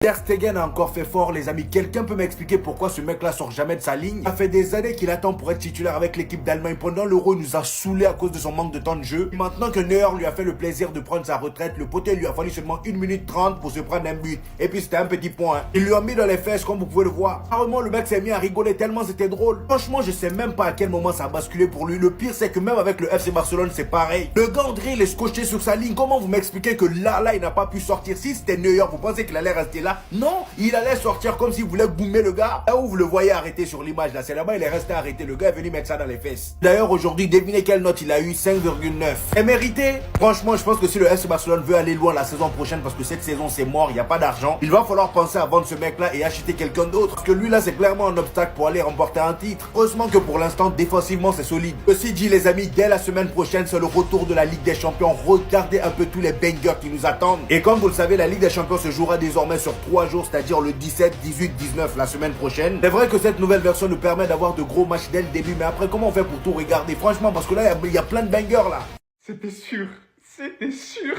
Ter Stegen a encore fait fort, les amis. Quelqu'un peut m'expliquer pourquoi ce mec-là sort jamais de sa ligne? Ça fait des années qu'il attend pour être titulaire avec l'équipe d'Allemagne. Pendant l'Euro, il nous a saoulé à cause de son manque de temps de jeu. Maintenant que Neuer lui a fait le plaisir de prendre sa retraite, le poté lui a fallu seulement 1 minute 30 pour se prendre un but. Et puis c'était un petit point. Il lui a mis dans les fesses, comme vous pouvez le voir. Apparemment, le mec s'est mis à rigoler tellement c'était drôle. Franchement, je sais même pas à quel moment ça a basculé pour lui. Le pire, c'est que même avec le FC Barcelone, c'est pareil. Le gars, André, il est scotché sur sa ligne. Comment vous m'expliquez que là, il n'a pas pu sortir? Si c'était Neuer, vous pensez qu'il allait rester là? Non, il allait sortir comme s'il voulait boomer le gars. Là où vous le voyez arrêté sur l'image, là, c'est là-bas, il est resté arrêté. Le gars est venu mettre ça dans les fesses. D'ailleurs, aujourd'hui, devinez quelle note il a eu? 5,9. Et mérité? Franchement, je pense que si le FC Barcelone veut aller loin la saison prochaine, parce que cette saison, c'est mort, il n'y a pas d'argent, il va falloir penser à vendre ce mec-là et acheter quelqu'un d'autre. Parce que lui, là, c'est clairement un obstacle pour aller remporter un titre. Heureusement que pour l'instant, défensivement, c'est solide. Ceci dit, les amis, dès la semaine prochaine, c'est le retour de la Ligue des Champions. Regardez un peu tous les bangers qui nous attendent. Et comme vous le savez, la Ligue des Champions se jouera désormais sur 3 jours, c'est-à-dire le 17, 18, 19 la semaine prochaine. C'est vrai que cette nouvelle version nous permet d'avoir de gros matchs dès le début, mais après, comment on fait pour tout regarder? Franchement, parce que là, il y a plein de bangers là. C'était sûr, c'était sûr.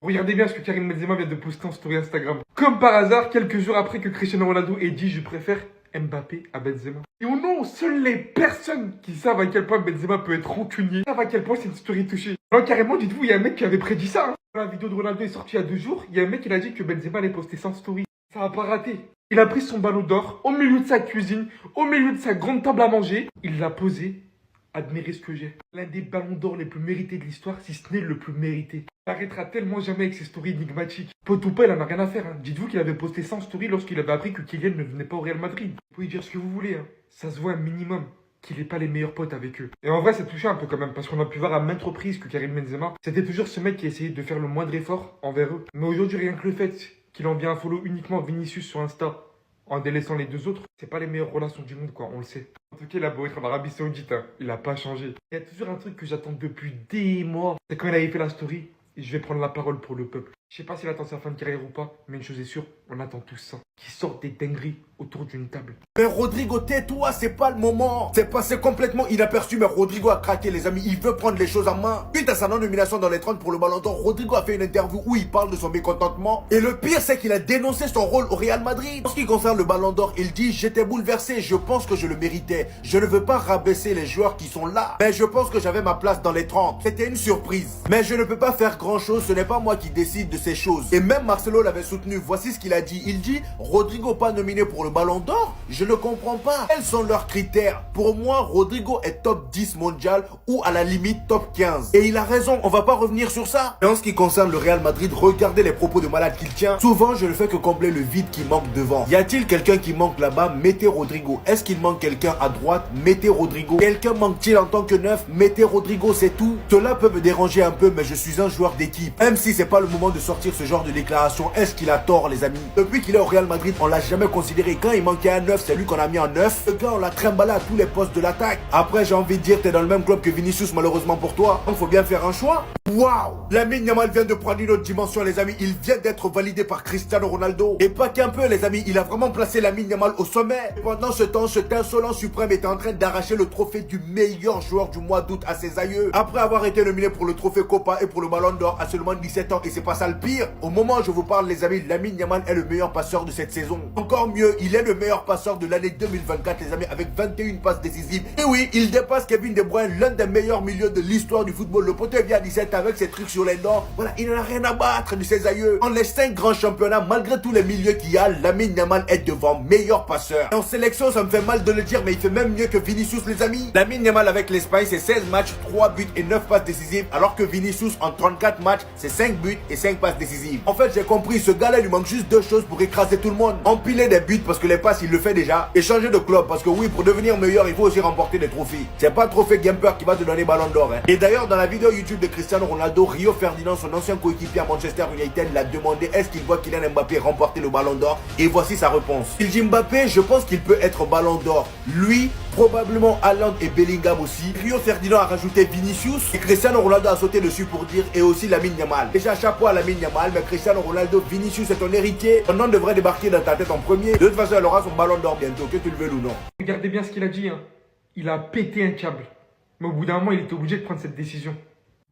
Regardez bien ce que Karim Benzema vient de poster en story Instagram. Comme par hasard, quelques jours après que Cristiano Ronaldo ait dit « Je préfère Mbappé à Benzema ». Et au nom, seules les personnes qui savent à quel point Benzema peut être rancunier savent à quel point c'est une story touchée. Alors carrément, dites-vous, il y a un mec qui avait prédit ça. Quand la vidéo de Ronaldo est sortie il y a 2 jours, il y a un mec qui a dit que Benzema allait poster sans story. Ça n'a pas raté. Il a pris son ballon d'or au milieu de sa cuisine, au milieu de sa grande table à manger. Il l'a posé. Admirez ce que j'ai. L'un des ballons d'or les plus mérités de l'histoire, si ce n'est le plus mérité. Il arrêtera tellement jamais avec ses stories énigmatiques. Pot ou pas, il en a rien à faire. Hein. Dites-vous qu'il avait posté 100 stories lorsqu'il avait appris que Kylian ne venait pas au Real Madrid. Vous pouvez dire ce que vous voulez. Hein. Ça se voit un minimum qu'il n'est pas les meilleurs potes avec eux. Et en vrai, c'est touché un peu quand même, parce qu'on a pu voir à maintes reprises que Karim Benzema, c'était toujours ce mec qui essayait de faire le moindre effort envers eux. Mais aujourd'hui, rien que le fait qu'il envie un follow uniquement Vinicius sur Insta, en délaissant les 2 autres, c'est pas les meilleures relations du monde, quoi, on le sait. En tout cas, il a beau être en Arabie Saoudite, hein, il a pas changé. Il y a toujours un truc que j'attends depuis des mois. C'est quand il avait fait la story, et je vais prendre la parole pour le peuple. Je sais pas s'il attend sa fin de carrière ou pas, mais une chose est sûre, on attend tous ça. Qu'il sorte des dingueries autour d'une table. Mais Rodrigo, tais-toi, c'est pas le moment. C'est passé complètement inaperçu, mais Rodrigo a craqué, les amis. Il veut prendre les choses en main. Suite à sa non-nomination dans les 30 pour le Ballon d'Or, Rodrigo a fait une interview où il parle de son mécontentement. Et le pire, c'est qu'il a dénoncé son rôle au Real Madrid. En ce qui concerne le Ballon d'Or, il dit « J'étais bouleversé, je pense que je le méritais. Je ne veux pas rabaisser les joueurs qui sont là. Mais je pense que j'avais ma place dans les 30. C'était une surprise. Mais je ne peux pas faire grand-chose, ce n'est pas moi qui décide de ces choses. » Et même Marcelo l'avait soutenu. Voici ce qu'il a dit. Il dit « Rodrigo pas nominé pour le Ballon d'Or? Je ne comprends pas. Quels sont leurs critères? Pour moi, Rodrigo est top 10 mondial ou à la limite top 15. Et il a raison, on va pas revenir sur ça. Et en ce qui concerne le Real Madrid, regardez les propos de malade qu'il tient. Souvent, je ne fais que combler le vide qui manque devant. Y a-t-il quelqu'un qui manque là-bas? Mettez Rodrigo. Est-ce qu'il manque quelqu'un à droite? Mettez Rodrigo. Quelqu'un manque-t-il en tant que neuf? Mettez Rodrigo, c'est tout. Cela peut me déranger un peu, mais je suis un joueur d'équipe. Même si c'est pas le moment de sortir ce genre de déclaration, est-ce qu'il a tort, les amis? Depuis qu'il est au Real Madrid, on l'a jamais considéré. Quand il manquait un neuf, c'est lui qu'on a mis en neuf. Le gars, on l'a trimballé à tous les postes de l'attaque. Après, j'ai envie de dire, t'es dans le même club que Vinicius, malheureusement pour toi. Donc, faut bien faire un choix. Waouh! Lamine Yamal vient de prendre une autre dimension, les amis. Il vient d'être validé par Cristiano Ronaldo. Et pas qu'un peu, les amis. Il a vraiment placé Lamine Yamal au sommet. Et pendant ce temps, cet insolent suprême était en train d'arracher le trophée du meilleur joueur du mois d'août à ses aïeux. Après avoir été nominé pour le trophée Copa et pour le Ballon d'Or à seulement 17 ans. Et c'est pas ça le pire. Au moment où je vous parle, les amis, Lamine Yamal est le meilleur passeur de cette saison. Encore mieux, il est le meilleur passeur de l'année 2024, les amis, avec 21 passes décisives. Et oui, il dépasse Kevin De Bruyne, l'un des meilleurs milieux de l'histoire du football. Le poteau vient à 17 avec ses trucs sur les dents. Voilà, il n'en a rien à battre de ses aïeux. En les 5 grands championnats, malgré tous les milieux qu'il y a, Lamine Yamal est devant, meilleur passeur. Et en sélection, ça me fait mal de le dire, mais il fait même mieux que Vinicius, les amis. Lamine Yamal avec l'Espagne, c'est 16 matchs, 3 buts et 9 passes décisives, alors que Vinicius, en 34 matchs, c'est 5 buts et 5 passes décisives. En fait, j'ai compris, ce gars-là, il lui manque juste 2 choses pour écraser tout le monde. Empiler des buts parce que les passes, il le fait déjà. Et changer de club parce que oui, pour devenir meilleur, il faut aussi remporter des trophées. C'est pas le trophée Gamper qui va te donner Ballon d'Or. Hein. Et d'ailleurs, dans la vidéo YouTube de Cristiano Ronaldo, Rio Ferdinand, son ancien coéquipier à Manchester United, l'a demandé est-ce qu'il voit Kylian Mbappé remporter le Ballon d'Or. Et voici sa réponse. Il dit Mbappé, je pense qu'il peut être Ballon d'Or. Lui, probablement Haaland et Bellingham aussi. Rio Ferdinand a rajouté Vinicius. Et Cristiano Ronaldo a sauté dessus pour dire et aussi Lamine Yamal. Déjà chapeau à Lamine Yamal, mais Cristiano Ronaldo, Vinicius est ton héritier. Ton nom devrait débarquer dans ta tête en premier. De toute façon, elle aura son Ballon d'Or bientôt, que tu le veux ou non. Regardez bien ce qu'il a dit, hein. Il a pété un câble. Mais au bout d'un moment, il était obligé de prendre cette décision.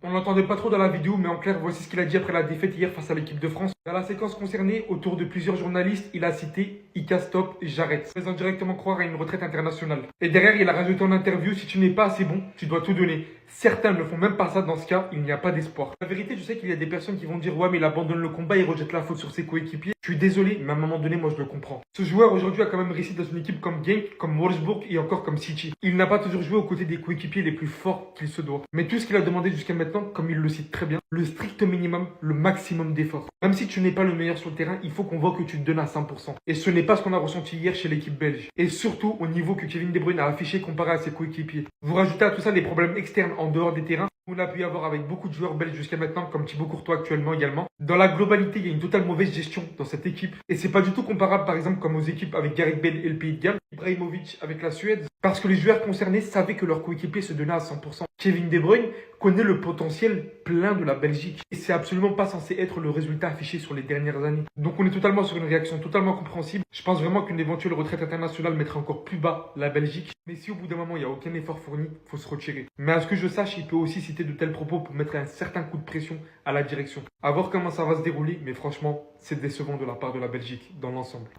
On l'entendait pas trop dans la vidéo, mais en clair, voici ce qu'il a dit après la défaite hier face à l'équipe de France. Dans la séquence concernée, autour de plusieurs journalistes, il a cité « Ika stop, j'arrête », faisant directement croire à une retraite internationale. Et derrière, il a rajouté en interview « Si tu n'es pas assez bon, tu dois tout donner ». Certains ne font même pas ça, dans ce cas, il n'y a pas d'espoir. La vérité, je sais qu'il y a des personnes qui vont dire « Ouais, mais il abandonne le combat, il rejette la faute sur ses coéquipiers ». Je suis désolé, mais à un moment donné, moi je le comprends. Ce joueur aujourd'hui a quand même réussi dans une équipe comme Genk, comme Wolfsburg et encore comme City. Il n'a pas toujours joué aux côtés des coéquipiers les plus forts qu'il se doit. Mais tout ce qu'il a demandé jusqu'à maintenant, comme il le cite très bien, le strict minimum, le maximum d'efforts. Même si tu n'es pas le meilleur sur le terrain, il faut qu'on voit que tu te donnes à 100%. Et ce n'est pas ce qu'on a ressenti hier chez l'équipe belge. Et surtout au niveau que Kevin De Bruyne a affiché comparé à ses coéquipiers. Vous rajoutez à tout ça des problèmes externes en dehors des terrains. On a pu y avoir avec beaucoup de joueurs belges jusqu'à maintenant, comme Thibaut Courtois actuellement également. Dans la globalité, il y a une totale mauvaise gestion dans cette équipe. Et c'est pas du tout comparable par exemple comme aux équipes avec Gareth Bale et le Pays de Galles, Ibrahimovic avec la Suède, parce que les joueurs concernés savaient que leur coéquipier se donnait à 100%. Kevin De Bruyne connaît le potentiel plein de la Belgique. Et c'est absolument pas censé être le résultat affiché sur les dernières années. Donc on est totalement sur une réaction totalement compréhensible. Je pense vraiment qu'une éventuelle retraite internationale mettrait encore plus bas la Belgique. Mais si au bout d'un moment il n'y a aucun effort fourni, il faut se retirer. Mais à ce que je sache, il peut aussi citer de tels propos pour mettre un certain coup de pression à la direction. À voir comment ça va se dérouler, mais franchement, c'est décevant de la part de la Belgique dans l'ensemble.